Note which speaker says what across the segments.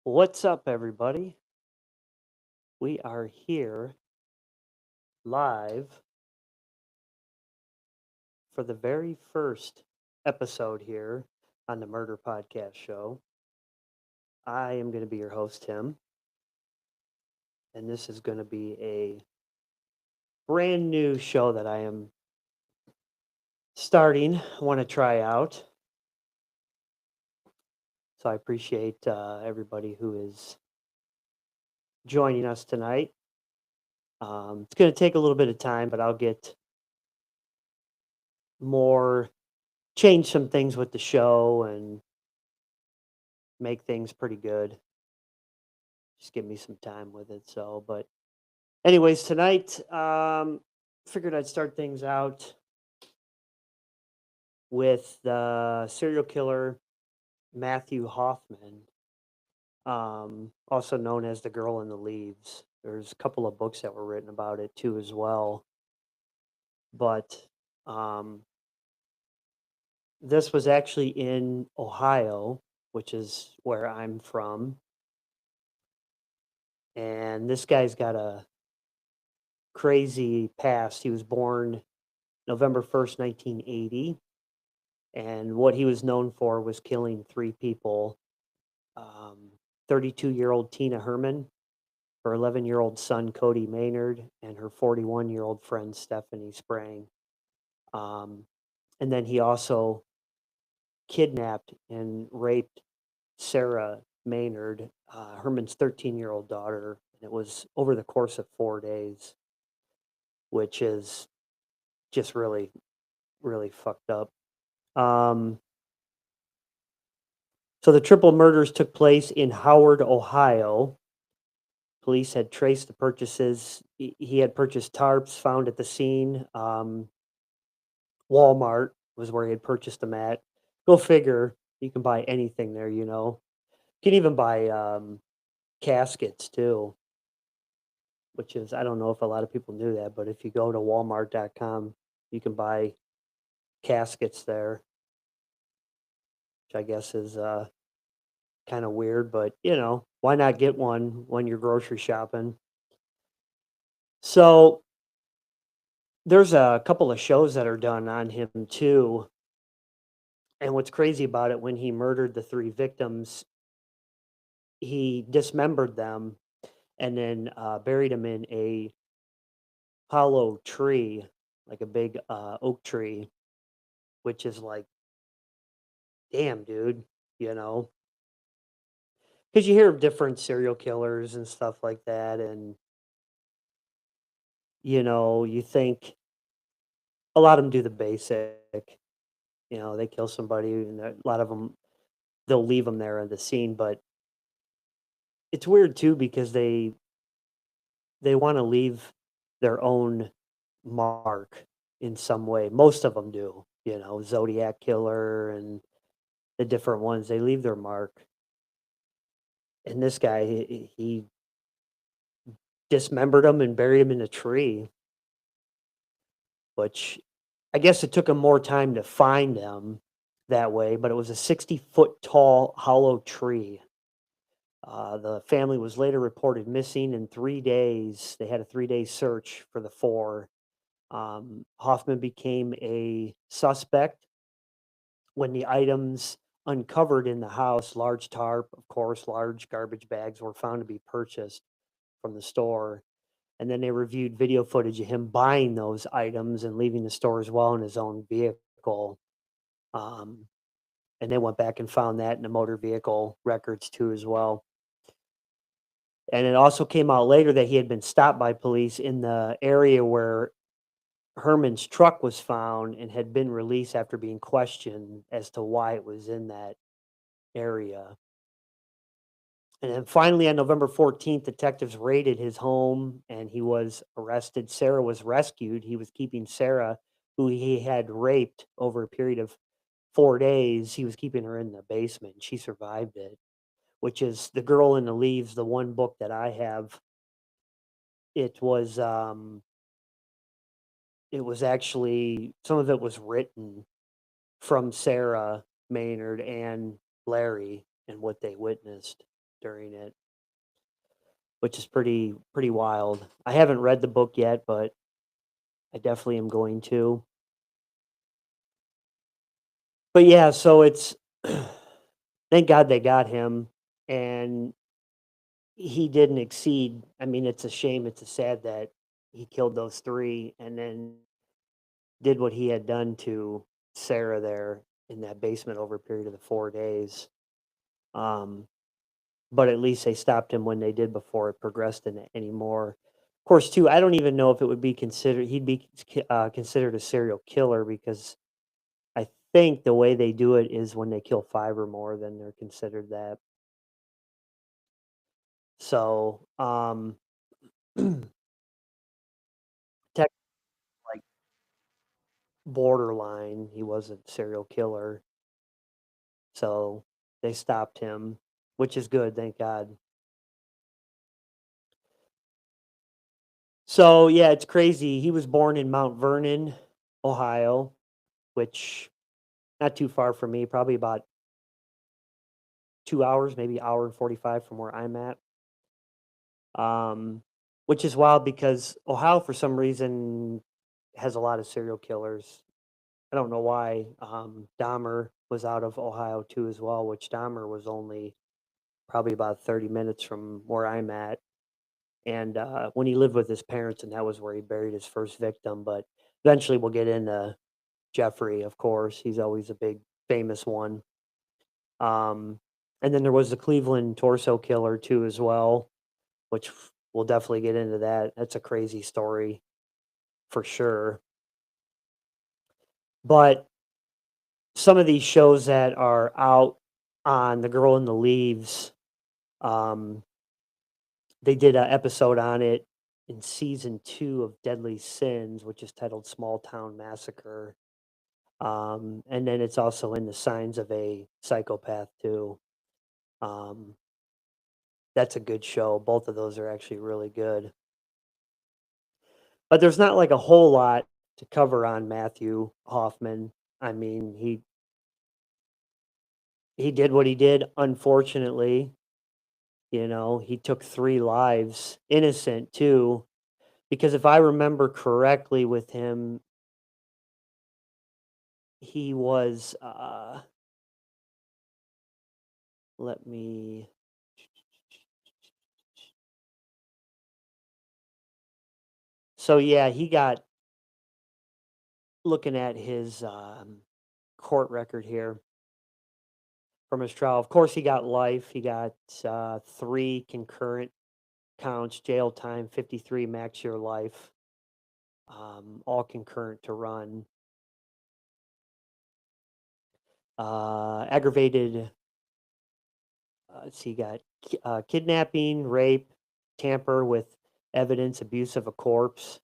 Speaker 1: What's up, everybody? We are here live for the very first episode here on the Murder Podcast Show. I am going to be your host, Tim, and this is going to be a brand new show that I am starting. I want to try out. So I appreciate everybody who is joining us tonight. It's going to take a little bit of time, but I'll get more, change some things with the show and make things pretty good. Just give me some time with it. So, but anyways, tonight, figured I'd start things out with the serial killer Matthew Hoffman, also known as the Girl in the Leaves. There's a couple of books that were written about it too, as well. But um, this was actually in Ohio, which is where I'm from. And this guy's got a crazy past. He was born November 1st, 1980. And what he was known for was killing three people, 32-year-old Tina Herman, her 11-year-old son Cody Maynard, and her 41-year-old friend Stephanie Sprang. Um, and then he also kidnapped and raped Sarah Maynard, Herman's 13-year-old daughter. And it was over the course of 4 days, which is just really, really fucked up. Um, So the triple murders took place in Howard, Ohio. Police had traced the purchases. He had purchased tarps found at the scene. Walmart was where he had purchased them at. Go figure. You can buy anything there, you know. You can even buy caskets too, which is, I don't know if a lot of people knew that, but if you go to walmart.com, you can buy caskets there, which I guess is kind of weird, but why not get one when you're grocery shopping? So there's a couple of shows that are done on him too. And what's crazy about it, when he murdered the three victims, he dismembered them and then buried them in a hollow tree, like a big oak tree, which is like, damn, dude, you know, because you hear of different serial killers and stuff like that. And, you think a lot of them do the basic, they kill somebody and a lot of them, they'll leave them there at the scene. But it's weird too because they wanna leave their own mark in some way. Most of them do, Zodiac Killer and the different ones, they leave their mark. And this guy, he dismembered them and buried them in a tree, which I guess it took him more time to find them that way, but it was a 60-foot tall hollow tree. The family was later reported missing in 3 days. They had a 3-day search for the 4. Hoffman became a suspect when the items uncovered in the house, large tarp, of course, large garbage bags, were found to be purchased from the store. And then they reviewed video footage of him buying those items and leaving the store as well in his own vehicle. Um, and they went back and found that in the motor vehicle records too, as well. And it also came out later that he had been stopped by police in the area where Herman's truck was found and had been released after being questioned as to why it was in that area. And then finally, on November 14th, detectives raided his home and he was arrested. Sarah was rescued. He was keeping Sarah, who he had raped over a period of 4 days. He was keeping her in the basement. She survived it, which is The Girl in the Leaves, the one book that I have. It was actually, some of it was written from Sarah Maynard and Larry and what they witnessed. during it, which is pretty wild. I haven't read the book yet, but I definitely am going to. But yeah, so it's thank God they got him, and he didn't exceed. I mean, it's a shame, it's a sad that he killed those 3 and then did what he had done to Sarah there in that basement over a period of the 4 days. Um, but at least they stopped him when they did before it progressed in any more. Of course, too, I don't even know if it would be considered he'd be considered a serial killer because I think the way they do it is when they kill 5 or more, then they're considered that. So, tech like borderline, he wasn't serial killer, so they stopped him, which is good, thank God. So, yeah, it's crazy. He was born in Mount Vernon, Ohio, which not too far from me, probably about 2 hours, maybe hour and 45 from where I'm at. Um, which is wild because Ohio, for some reason, has a lot of serial killers. I don't know why. Dahmer was out of Ohio too, as well, which Dahmer was only probably about 30 minutes from where I'm at. And when he lived with his parents, and that was where he buried his first victim. But eventually, we'll get into Jeffrey, of course. He's always a big, famous one. Um, and then there was the Cleveland torso killer too, as well, which we'll definitely get into that. That's a crazy story for sure. But some of these shows that are out on The Girl in the Leaves, um, they did an episode on it in season 2 of Deadly Sins, which is titled Small Town Massacre. And then it's also in The Signs of a Psychopath too. Um, that's a good show. Both of those are actually really good. But there's not like a whole lot to cover on Matthew Hoffman. I mean, he did what he did, unfortunately. You know, he took 3 lives, innocent too, because if I remember correctly with him, he was, let me so yeah, he got looking at his, court record here from his trial. Of course, he got life. He got, 3 concurrent counts, jail time, 53 max year life, all concurrent to run. Aggravated, let's see, got kidnapping, rape, tamper with evidence, abuse of a corpse.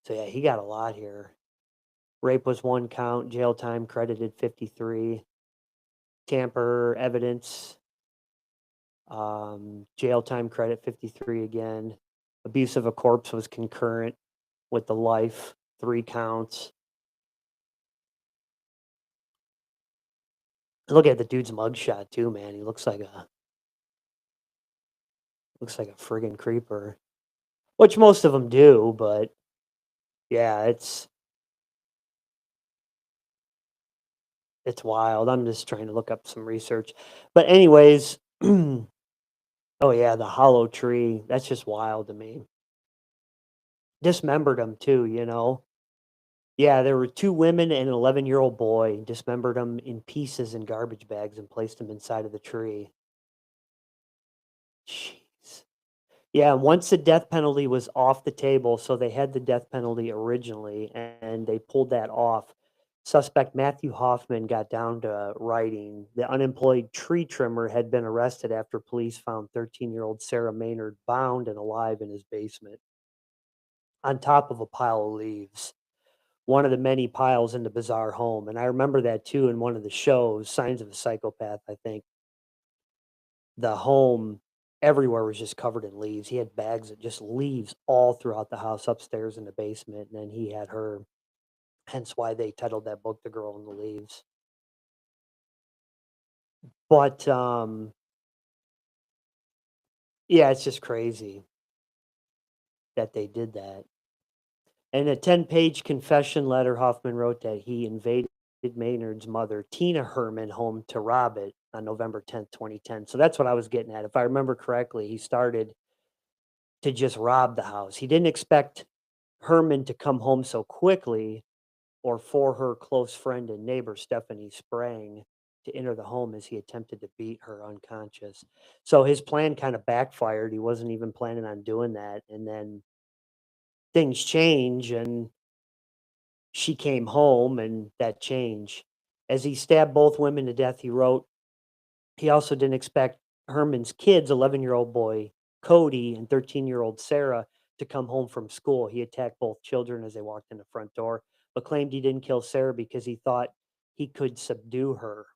Speaker 1: So yeah, he got a lot here. Rape was 1 count, jail time credited 53. Tamper evidence, jail time credit 53 again. Abuse of a corpse was concurrent with the life, 3 counts. Look at the dude's mugshot too, man. He looks like a friggin' creeper, which most of them do, but yeah, it's wild. I'm just trying to look up some research. But anyways, oh yeah, the hollow tree. That's just wild to me. Dismembered them too, you know. Yeah, there were 2 women and an 11-year-old boy. Dismembered them in pieces in garbage bags and placed them inside of the tree. Jeez. Yeah, once the death penalty was off the table, so they had the death penalty originally, and they pulled that off. Suspect Matthew Hoffman got down to writing. The unemployed tree trimmer had been arrested after police found 13-year-old Sarah Maynard bound and alive in his basement on top of a pile of leaves. One of the many piles in the bizarre home. And I remember that too in one of the shows, Signs of a Psychopath, I think. The home everywhere was just covered in leaves. He had bags of just leaves all throughout the house, upstairs in the basement, and then he had her. Hence why they titled that book "The Girl in the Leaves." But Yeah, it's just crazy that they did that. In a 10-page confession letter, Hoffman wrote that he invaded Maynard's mother, Tina Herman, home to rob it on November 10th, 2010. So that's what I was getting at. If I remember correctly, he started to just rob the house. He didn't expect Herman to come home so quickly or for her close friend and neighbor, Stephanie Sprang, to enter the home as he attempted to beat her unconscious. So his plan kind of backfired. He wasn't even planning on doing that. And then things change and she came home and that changed. As he stabbed both women to death, he wrote, he also didn't expect Herman's kids, 11-year-old boy Cody and 13-year-old Sarah, to come home from school. He attacked both children as they walked in the front door, but claimed he didn't kill Sarah because he thought he could subdue her.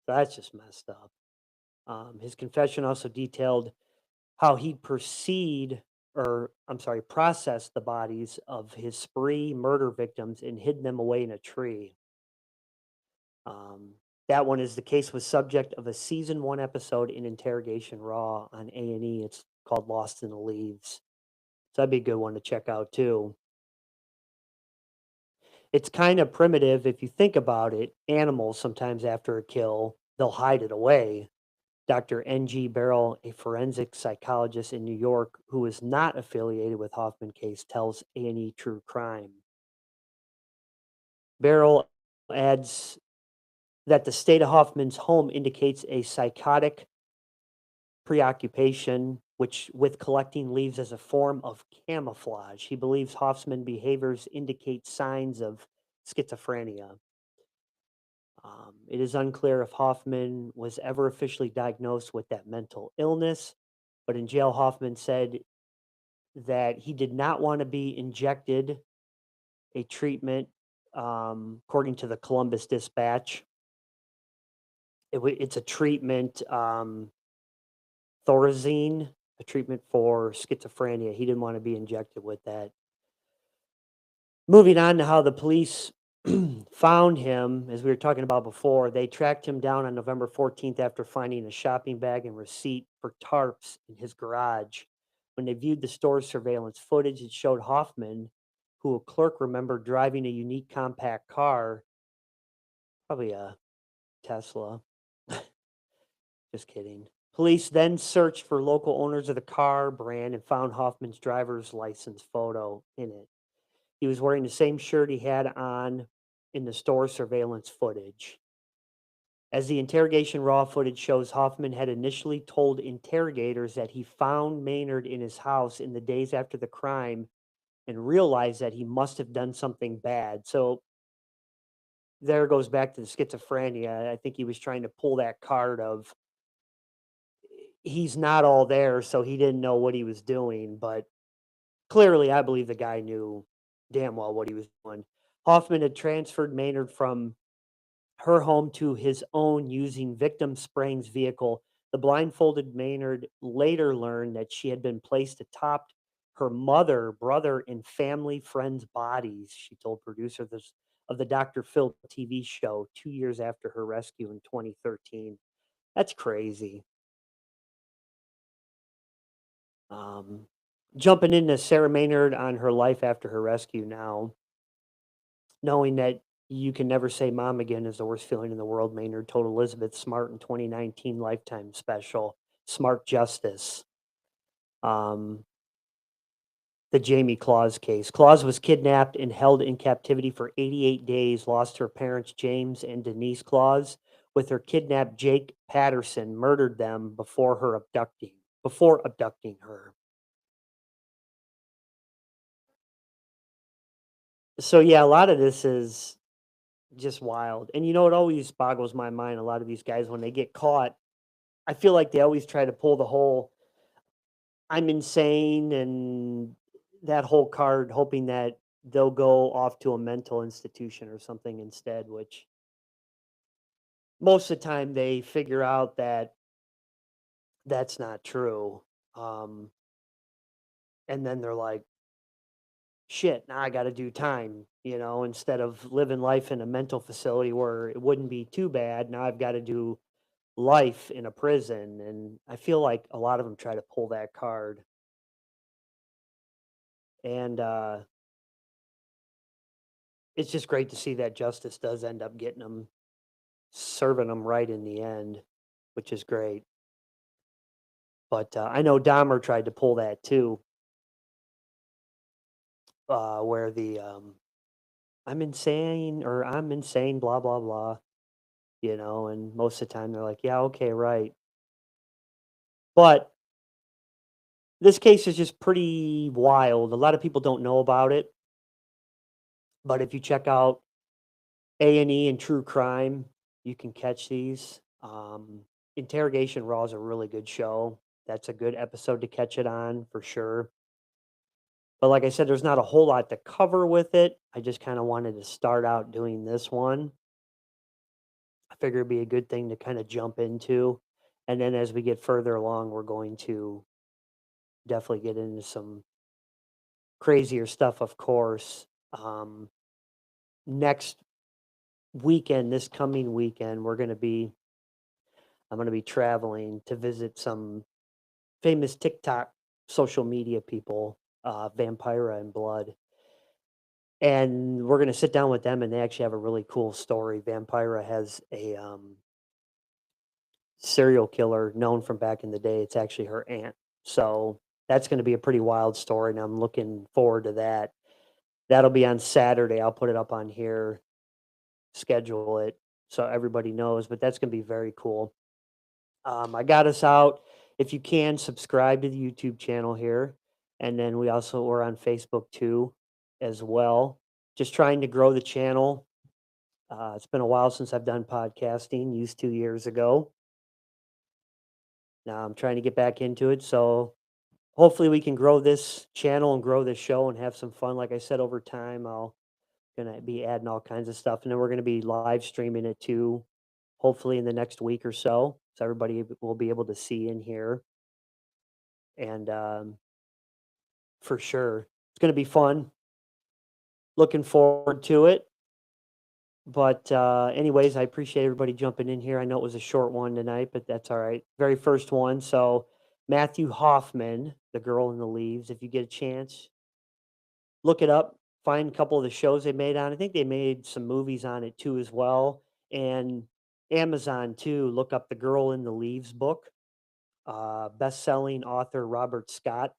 Speaker 1: That's just messed up. His confession also detailed how he processed the bodies of his spree murder victims and hid them away in a tree. Um, that one is the case was subject of a season one episode in Interrogation Raw on A&E. It's called Lost in the Leaves. So that'd be a good one to check out too. It's kind of primitive if you think about it. Animals sometimes after a kill, they'll hide it away. Dr. N.G. Barrell, a forensic psychologist in New York who is not affiliated with Hoffman case, tells A&E True Crime. Barrell adds that the state of Hoffman's home indicates a psychotic preoccupation, which with collecting leaves as a form of camouflage. He believes Hoffman behaviors indicate signs of schizophrenia. It is unclear if Hoffman was ever officially diagnosed with that mental illness, but in jail, Hoffman said that he did not want to be injected a treatment, according to the Columbus Dispatch. It's a treatment, Thorazine, a treatment for schizophrenia. He didn't want to be injected with that. Moving on to how the police found him, as we were talking about before, they tracked him down on November 14th after finding a shopping bag and receipt for tarps in his garage. When they viewed the store's surveillance footage, it showed Hoffman, who a clerk remembered driving a unique compact car, probably a Tesla. Just kidding. Police then searched for local owners of the car brand and found Hoffman's driver's license photo in it. He was wearing the same shirt he had on in the store surveillance footage. As the interrogation raw footage shows, Hoffman had initially told interrogators that he found Maynard in his house in the days after the crime and realized that he must have done something bad. So there goes back to the schizophrenia. I think he was trying to pull that card of he's not all there, so he didn't know what he was doing. But clearly, I believe the guy knew damn well what he was doing. Hoffman had transferred Maynard from her home to his own using victim Sprang's vehicle. The blindfolded Maynard later learned that she had been placed atop her mother, brother, and family friends' bodies, she told producers of the Dr. Phil TV show 2 years after her rescue in 2013. That's crazy. Um, Jumping into Sarah Maynard on her life after her rescue now, knowing that you can never say mom again is the worst feeling in the world, Maynard told Elizabeth Smart in 2019 Lifetime special, Smart Justice. Um, the Jamie Claus case. Claus was kidnapped and held in captivity for 88 days, lost her parents, James and Denise Claus, with her kidnapped Jake Patterson, murdered them before abducting her. So yeah, a lot of this is just wild. And you know, it always boggles my mind. A lot of these guys, when they get caught, I feel like they always try to pull the whole "I'm insane" and that whole card, hoping that they'll go off to a mental institution or something instead, which most of the time they figure out that that's not true. Um, and then they're like, shit, now I got to do time, instead of living life in a mental facility where it wouldn't be too bad. Now I've got to do life in a prison, and I feel like a lot of them try to pull that card. And it's just great to see that justice does end up getting them, serving them right in the end, which is great. But I know Dahmer tried to pull that too, where the I'm insane, blah blah blah, and most of the time they're like, yeah, okay, right. But this case is just pretty wild. A lot of people don't know about it, but if you check out A&E and True Crime, you can catch these. Interrogation Raw is a really good show. That's a good episode to catch it on for sure. But like I said, there's not a whole lot to cover with it. I just kind of wanted to start out doing this one. I figure it'd be a good thing to kind of jump into. And then as we get further along, we're going to definitely get into some crazier stuff, of course. Next weekend, this coming weekend, I'm going to be traveling to visit some famous TikTok social media people, Vampira and Blood. And we're going to sit down with them, and they actually have a really cool story. Vampira has a serial killer known from back in the day. It's actually her aunt. So that's going to be a pretty wild story, and I'm looking forward to that. That'll be on Saturday. I'll put it up on here, schedule it so everybody knows, but that's going to be very cool. I got us out. If you can, subscribe to the YouTube channel here. And then we're on Facebook too, as well. Just trying to grow the channel. It's been a while since I've done podcasting, used 2 years ago. Now I'm trying to get back into it. So hopefully we can grow this channel and grow this show and have some fun. Like I said, over time, I'll gonna be adding all kinds of stuff. And then we're gonna be live streaming it too, hopefully in the next week or so. So everybody will be able to see in here. And for sure. It's gonna be fun. Looking forward to it. But anyways, I appreciate everybody jumping in here. I know it was a short one tonight, but that's all right. Very first one. So Matthew Hoffman, The Girl in the Leaves. If you get a chance, look it up. Find a couple of the shows they made on. I think they made some movies on it too as well. And Amazon too. Look up The Girl in the Leaves book. Best-selling author Robert Scott,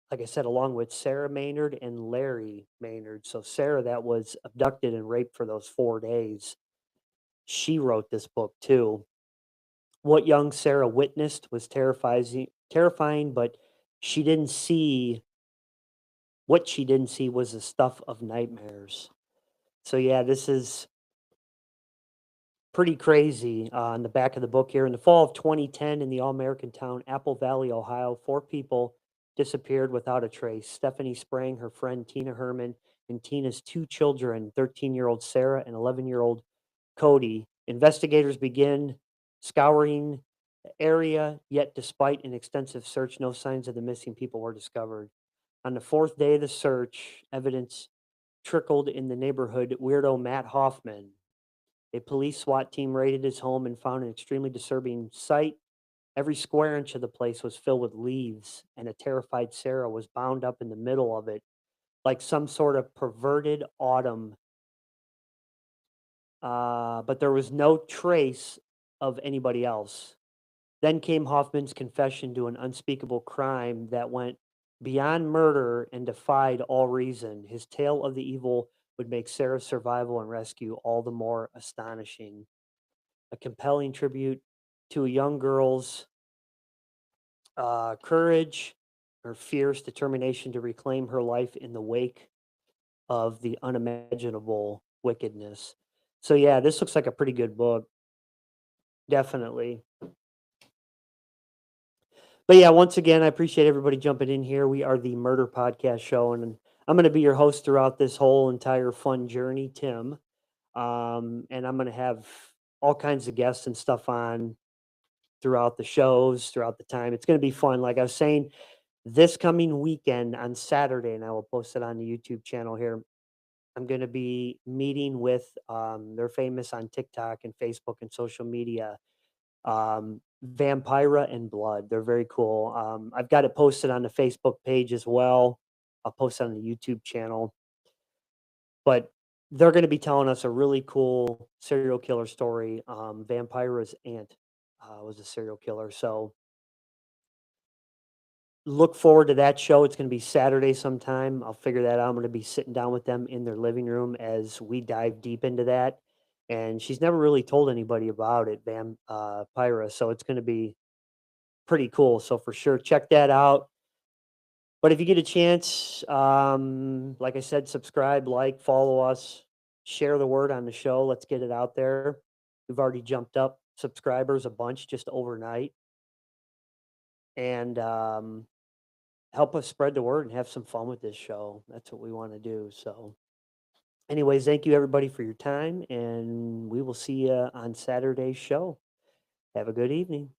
Speaker 1: like I said, along with Sarah Maynard and Larry Maynard. So Sarah, that was abducted and raped for those 4 days, she wrote this book too. What young Sarah witnessed was terrifying, but she didn't see what she didn't see was the stuff of nightmares. So yeah, this is pretty crazy. On the back of the book here, in the fall of 2010, in the all-American town Apple Valley, Ohio, four people disappeared without a trace. Stephanie Sprang, her friend Tina Herman, and Tina's two children, 13-year-old Sarah and 11-year-old Cody. Investigators begin scouring the area, yet despite an extensive search, no signs of the missing people were discovered. On the fourth day of the search, evidence trickled in the neighborhood. Weirdo Matt Hoffman, a police SWAT team, raided his home and found an extremely disturbing sight. Every square inch of the place was filled with leaves, and a terrified Sarah was bound up in the middle of it, like some sort of perverted autumn. But there was no trace of anybody else. Then came Hoffman's confession to an unspeakable crime that went beyond murder and defied all reason. His tale of the evil would make Sarah's survival and rescue all the more astonishing. A compelling tribute to a young girl's courage, her fierce determination to reclaim her life in the wake of the unimaginable wickedness. So, yeah, this looks like a pretty good book, definitely. But yeah, once again, I appreciate everybody jumping in here. We are the Murder Podcast Show, and I'm going to be your host throughout this whole entire fun journey, Tim. And I'm going to have all kinds of guests and stuff on throughout the shows, throughout the time. It's going to be fun. Like I was saying, this coming weekend on Saturday, and I will post it on the YouTube channel here. I'm going to be meeting with, they're famous on TikTok and Facebook and social media, Vampira and Blood. They're very cool. I've got it posted on the Facebook page as well. I'll post it on the YouTube channel. But they're going to be telling us a really cool serial killer story. Vampira's aunt was a serial killer. So look forward to that show. It's going to be Saturday sometime. I'll figure that out. I'm going to be sitting down with them in their living room as we dive deep into that. And she's never really told anybody about it, Pyra. So it's going to be pretty cool. So for sure, check that out. But if you get a chance, like I said, subscribe, like, follow us, share the word on the show. Let's get it out there. We've already jumped up subscribers a bunch just overnight. And help us spread the word and have some fun with this show. That's what we want to do. So, anyways, thank you everybody for your time. And we will see you on Saturday's show. Have a good evening.